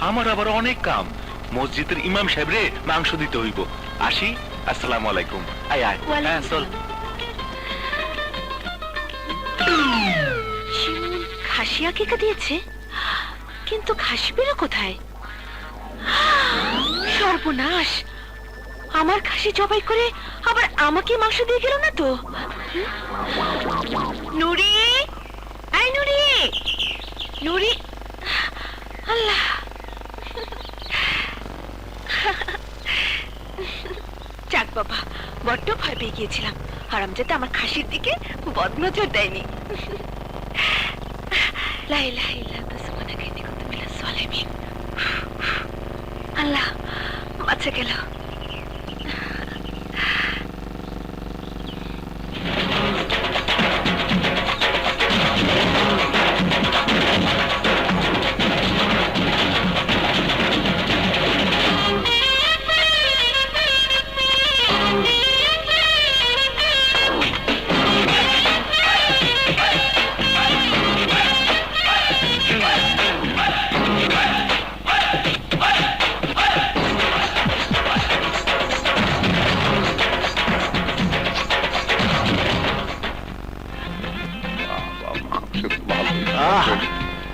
আমার আবার অনেক কাম। মসজিদের ইমাম সাহেব রে মাংস দিতে হইব। আসি, আসসালামু আলাইকুম। আয় আয়। হ্যাঁ চল। খাসি আকিকা দিয়েছে, কিন্তু খাসি বেরো কোথায়? সর্বনাশ, আমার খাসি জবাই করে আবার আমাকে মাংস দিয়ে গেল না তো? নুরি, আই নুরি, নুরি, আল্লাহ, যাক বাবা, বড্ড ভয় পেয়ে গিয়েছিলাম। হারামজাদা আমার খাসির দিকে বদনজর দেয়নি। লা ইলাহা ইল্লাল্লাহ সুবহানাকা ইন্নী কুনতু মিনাজ জালিমিন। আল্লাহ, বাঁচা গেল।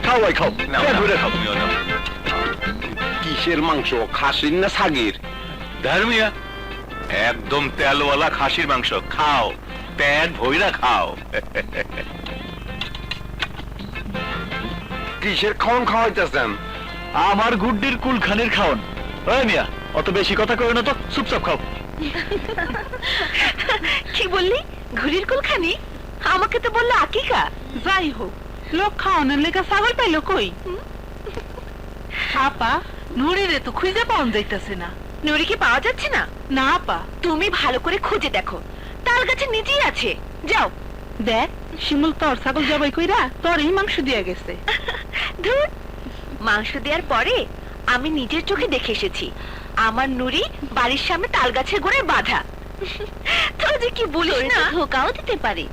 খাওয়াই খাও, কিসের মাংস, খাসির না ছাগির? ধর্মিয়া, একদম তেলওয়ালা খাসির মাংস। খাও, পেট ভইরা খাও। কিসের খাওন খাওয়াইতেছেন? আমার গুড্ডির কুলখানির খাওন। ওই মিয়া, অত বেশি কথা কই না তো, চুপচাপ খাও। কি বললি? ঘুড়ির কুলখানি? আমাকে তো বললো আকিকা। যাই হোক, লোক খাওয়ানোর লেগে ছাগল পাইলো কই? আপা, নুরিরে তো খুঁজে পাওয়া যাইতেছে না। নুরি কি পাওয়া যাচ্ছে না? না আপা। তুমি ভালো করে খুঁজে দেখো, তাল গাছে নিচেই আছে। যাও। দেখ, শিমুল তোর ছাগল জবাই কইরা তোরই মাংস দিয়ে গেছে। ধুর, মাংস দেওয়ার পরে আমি নিজের চোখে দেখে এসেছি আমার নুরি বাড়ির সামনে তাল গাছের গোড়ায় বাঁধা। তোর যে কি বলিস না, ধোকাও দিতে পারে।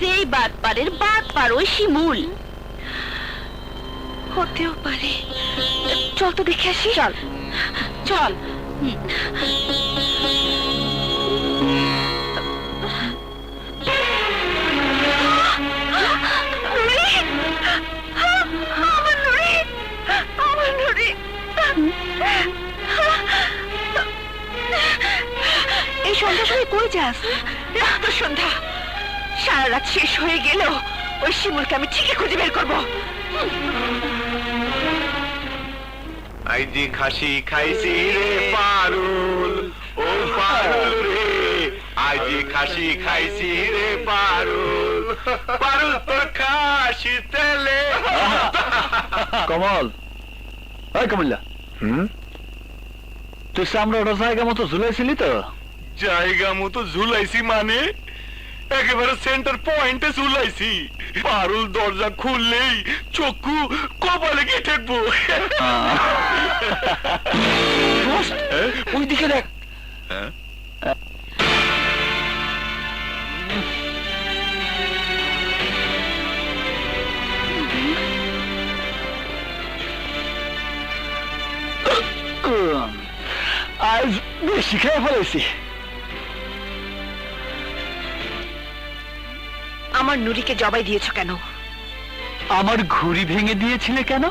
যেই বাদ পারের বাদ পার ওই শিমুল হতেও পারে। চল তো দেখে আসি। চল চল। এই সন্ধ্যা সময় কই যাস? রাত সন্ধ্যা, সারা রাত শেষ হয়ে গেল, ওই শিমুলকে আমি ঠিকই খুঁজে বের করবো। আইজি খাসি খাইছি রে পারুল, ও পারুল রে, আইজি খাসি খাইছি রে পারুল, পারুল তোর খাসি তেলে। কমল, ওই কমল্লা, তুই চামড়াটা জায়গা মতো ঝুলাইছিলি তো? জায়গা মতো ঝুলাইছি মানে একেবারে সেন্টার পয়েন্টে ঝুলাইছি। পারুল দরজা খুললেই চক্ষু কপালে গিয়ে ঠেকবো। ওই দিকে দেখ। আজ বেশি খেয়ে ফেলেছি। আমার নুরিকে জবাই দিয়েছো কেন? আমার ঘুড়ি ভেঙে দিয়েছিলে কেন?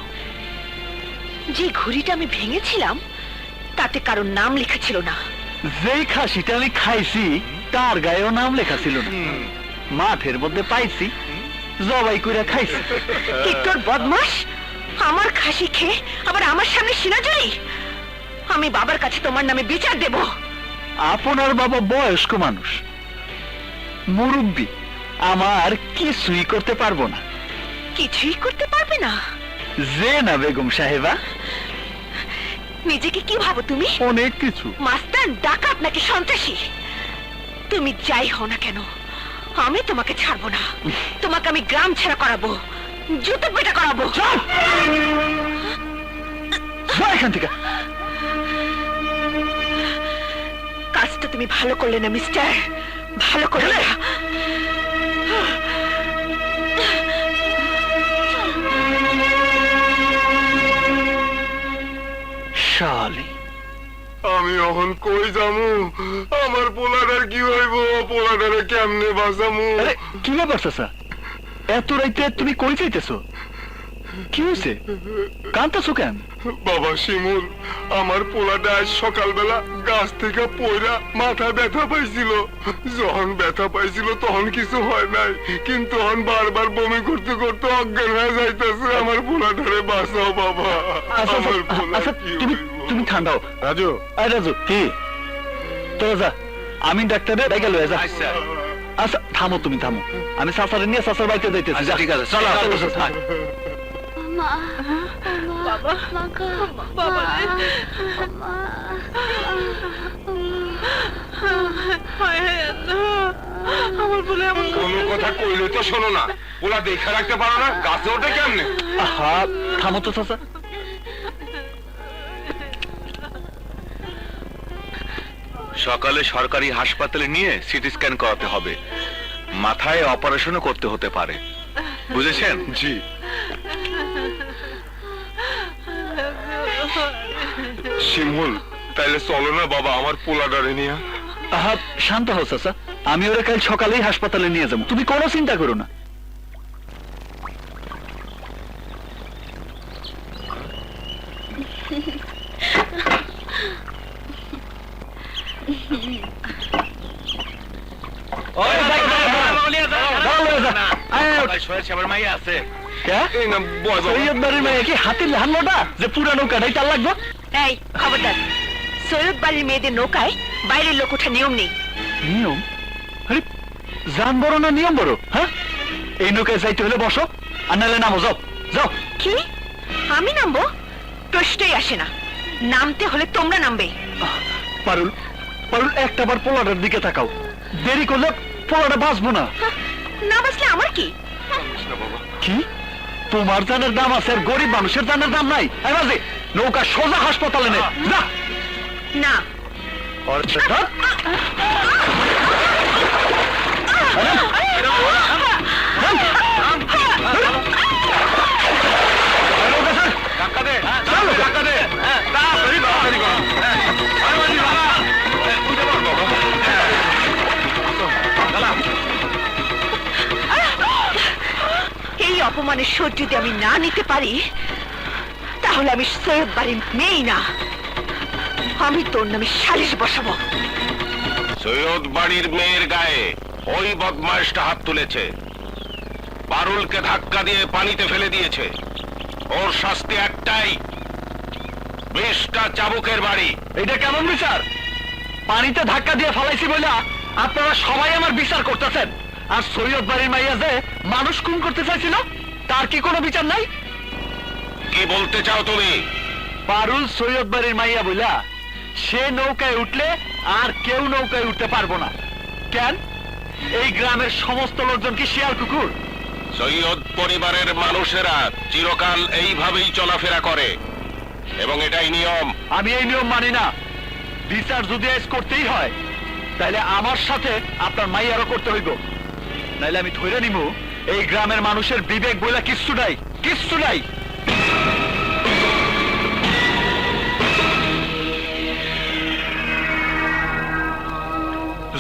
যে ঘুড়িটা আমি ভেঙেছিলাম তাতে কারোর নাম লেখা ছিল না। যেই খাসিটা আমি খাইছি তার গায়েও নাম লেখা ছিল না। মাঠের মধ্যে পাইছি, জবাই করে খাইছি। কি তোর বদমাস, আমার খাসি খেয়ে আবার আমার সামনে সিনাজুরি? আমি বাবার কাছে তোমার নামে বিচার দেব। আপনার বাবা বয়স্ক মানুষ, মুরব্বী, আমার কিছুই করতে পারবো না। কিছুই করতে পারবে না? যে না বেগম সাহেবা। নিজেকে কি ভাবো তুমি? অনেক কিছু। মাস্তান, ডাকাত নাকি সন্ত্রাসী? তুমি যাই হও না কেন, আমি তোমাকে ছাড়বো না। তোমাকে আমি গ্রাম ছাড়া করাবো, জুতো পেটা করাবো। এখান থেকে কাজটা তুমি ভালো করলে না মিস্টার, ভালো করলে না। শালি আমি এখন কই যামু আমার পোলাটার কি হইব পোলাটারে কেমনে বাঁচামু আরে কি ব্যাপার চাচা এত রাইতে তুমি কই যাইতেছো কি হয়েছে কাঁদতেছো কেন বাবা শিমুল আমার পোলাটা আজ সকালবেলা গাছ থেকে পয়রা মাথা ব্যথা পাইছিল যখন ব্যথা পাইছিল তখন কিছু হয় নাই কিন্তু তখন বারবার বমি করতে করতে অজ্ঞান হয়ে যাইতেছে আমার পোলাটারে বাঁচাও বাবা আচ্ছা আমার পোলা আচ্ছা কি তুমি হইব? তুমি ঠান্ডাও রাজু আরে রাজু কি তো যা আমি ডাক্তারে ডেকে লয়ে যা আচ্ছা আচ্ছা থামো তুমি থামো আমি সাসারে নিয়ে সাসার বাড়িতে যাইতেছি আচ্ছা, ঠিক আছে, চলো, চলো, আয়। মা বাবা বাবা আমার বলে এমন কোনো কথা কইলে তো শোনো না পোলা দেখে রাখতে পারো না গাছে ওঠে কেমনে আহা থামো তো চাচা সকালে সরকারি হাসপাতালে নিয়ে সিটি স্ক্যান করাতে হবে মাথায় অপারেশনও করতে হতে পারে বুঝেছেন জি শিমুল তাইলে চলো না বাবা আমার পোলাটারে নিয়ে আহা শান্ত হও চাচা আমি ওরা কাল সকালেই হাসপাতালে নিয়ে যাবো তুমি কোনো চিন্তা করো না মাইয়া আছে এই না বয় বাবা সৈয়দ বাড়ির মেয়ে কি হাতির ধান মোটা যে পুরা নৌকাটাই তার লাগবে এই খবরদার সৈয়দ বাড়ির মেয়েদের নৌকায় বাইরের লোক ওঠা নিয়ম নেই নিয়ম আরে জান বড় না নিয়ম বড় হ্যাঁ এই নৌকায় যাইতে হলে বসো আর নাহলে নামো যাও যাও কি আমি নামবো প্রশ্নই আসে না নামতে হলে তোমরা নামবে পারুল পারুল একটা বার পোলাটার দিকে তাকাও দেরি করলে পোলাটা বাঁচবো না হাহ, না বাঁচলে আমার কি কি তোমার জানের দাম আছে আর গরিব মানুষের জানের দাম নাই এই বাজে নৌকা সোজা হাসপাতালে নে যা না और ধাক্কা দে ধাক্কা দে তাড়াতাড়ি তাড়াতাড়ি করো আরে বাজি বাবা উঠে পড় বাবা চলা এই অপমানের শোধ যদি আমি না নিতে পারি তাহলে আমি সৈয়দ বাড়ির মেয়েই না আমি তোর নামে সালিশ বসাবো সৈয়দ বাড়ির মেয়ের গায়ে ওই বদমাইশটা হাত তুলেছে পারুলকে ধাক্কা দিয়ে পানিতে ফেলে দিয়েছে ওর শাস্তি একটাই 20টা চাবুকের বাড়ি এটা কেমন বিচার পানিতে ধাক্কা দিয়ে ফেলাইছি বলে আপনারা সবাই আমার বিচার করতেছেন আর সৈয়দ বাড়ির মাইয়া যে মানুষ খুন করতে চাইছিল তার কি কোনো বিচার নাই কি বলতে চাও তুমি পারুল সৈয়দ বাড়ির মাইয়া বইলা সে নৌকায় উঠলে আর কেউ নৌকায় উঠতে পারবো না কেন এই গ্রামের সমস্ত লোকজন কি শিয়াল কুকুর সৈয়দ পরিবারের মানুষেরা চিরকাল এইভাবেই চলাফেরা করে এবং এটাই নিয়ম আমি এই নিয়ম মানি না বিচার যদি আজ করতেই হয় তাহলে আমার সাথে আপনার মাইয়ারও করতে হইব নাইলে আমি ধরে নিব এই গ্রামের মানুষের বিবেক বলে কিচ্ছু নাই কিচ্ছু নাই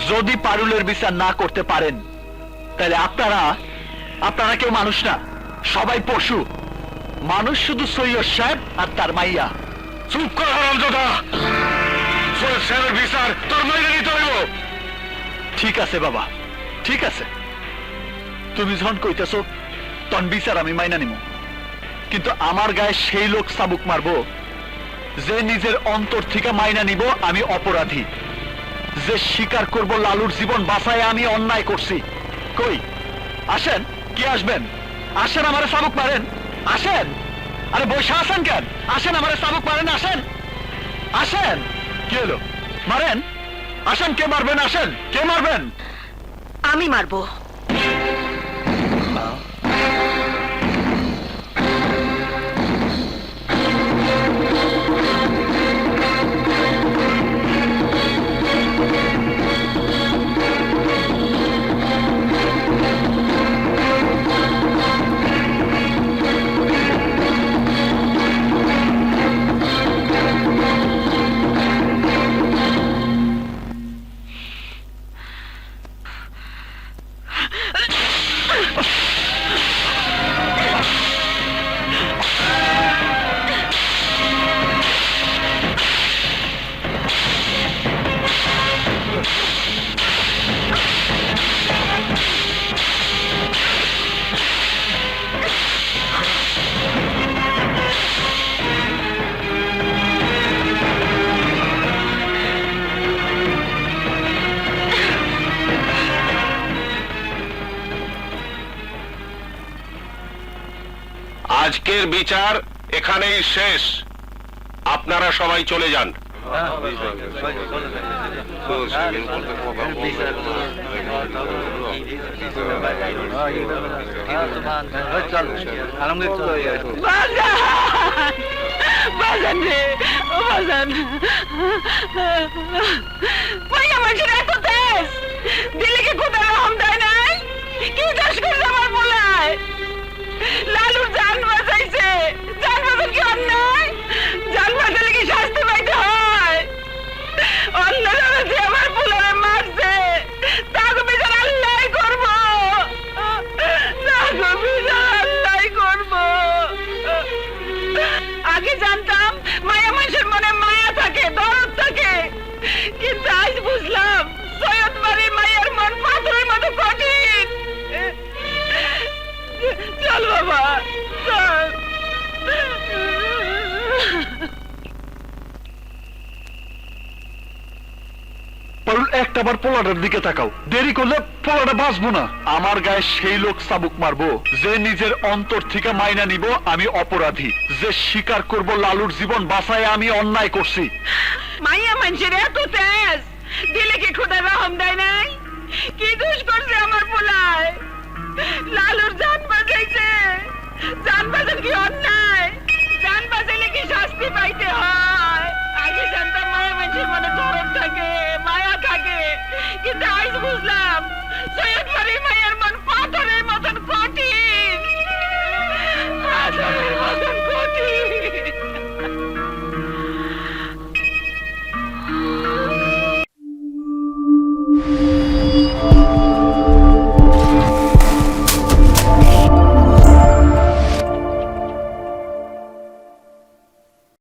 যদি পারুলের বিচার না করতে পারেন তাহলে আপনারা আপনারা কেউ মানুষ না সবাই পশু মানুষ শুধু সৈয়দ সাহেব আর তার মাইয়া চুপ কর হারামজাদা সৈয়দ সাহেবের বিচার তোর মাইরে নিতে হইব ঠিক আছে বাবা ঠিক আছে তুমি যখন কইতেছ তখন বিচার আমি মাইনা নিব কিন্তু আমার গায়ে সেই লোক চাবুক মারবো যে নিজের অন্তর থেকে মাইনা নিব আমি অপরাধী যে স্বীকার করব লালুর জীবন বাঁচায় আমি অন্যায় করছি কই আসেন কি আসবেন আসেন আমারে চাবুক মারেন আসেন আরে বসে আসেন কেন আসেন আমারে চাবুক মারেন আসেন আসেন কি হলো মারেন আসেন কে মারবেন আসেন কে মারবেন আমি মারবো বিচার এখানেই শেষ। আপনারা সবাই চলে যান। বাজান রে ও বাজান মাইয়া মানুষের এত তেজ দিলে কি কোথাও রহম দেয় নাই? কি চাষ করছে আমার বলায়? লালুর জান বাঁচাইছে, জান বাঁচান কি অন্যায়? জান বাঁচালে কি শাস্তি পাইতে হয়? অন্যরা যে আমার পোলারে মারছে তাকে বিচার আল্লাহ করবো, তাকে বিচার আল্লাহ করবো। আগে জানতাম মায়া মানুষের মনে মায়া থাকে, দরদ থাকে, কিন্তু আজ বুঝলাম সৈয়দ বাড়ির মায়ের মন পাথরের মতো কঠিন। চল বাবা চল। পারুল একটাবার পোলাটার দিকে তাকাও, দেরি করলে পোলাটা বাঁচবো না। আমার গায়ে সেই লোক চাবুক মারবো যে নিজের অন্তর থেকে মাইনা নিব আমি অপরাধী, যে স্বীকার করব লালুর জীবন বাঁচায় আমি অন্যায় করছি। মাইয়া মানুষের এত তেজ দিলে কি খোদা রহম দেয় নাই? কি দোষ করছে আমার পোলায়? লালুর জান বাঁচাইছে, জান বাঁচান কি অন্যায়? জান বাঁচাইলে কি শাস্তি পাইতে হয়? আগে জানতাম মায়া মানুষের মনে দরদ থাকে, মায়া থাকে, কিন্তু আজ বুঝলাম সৈয়দ বাড়ির মায়ের মন পাথরের মতো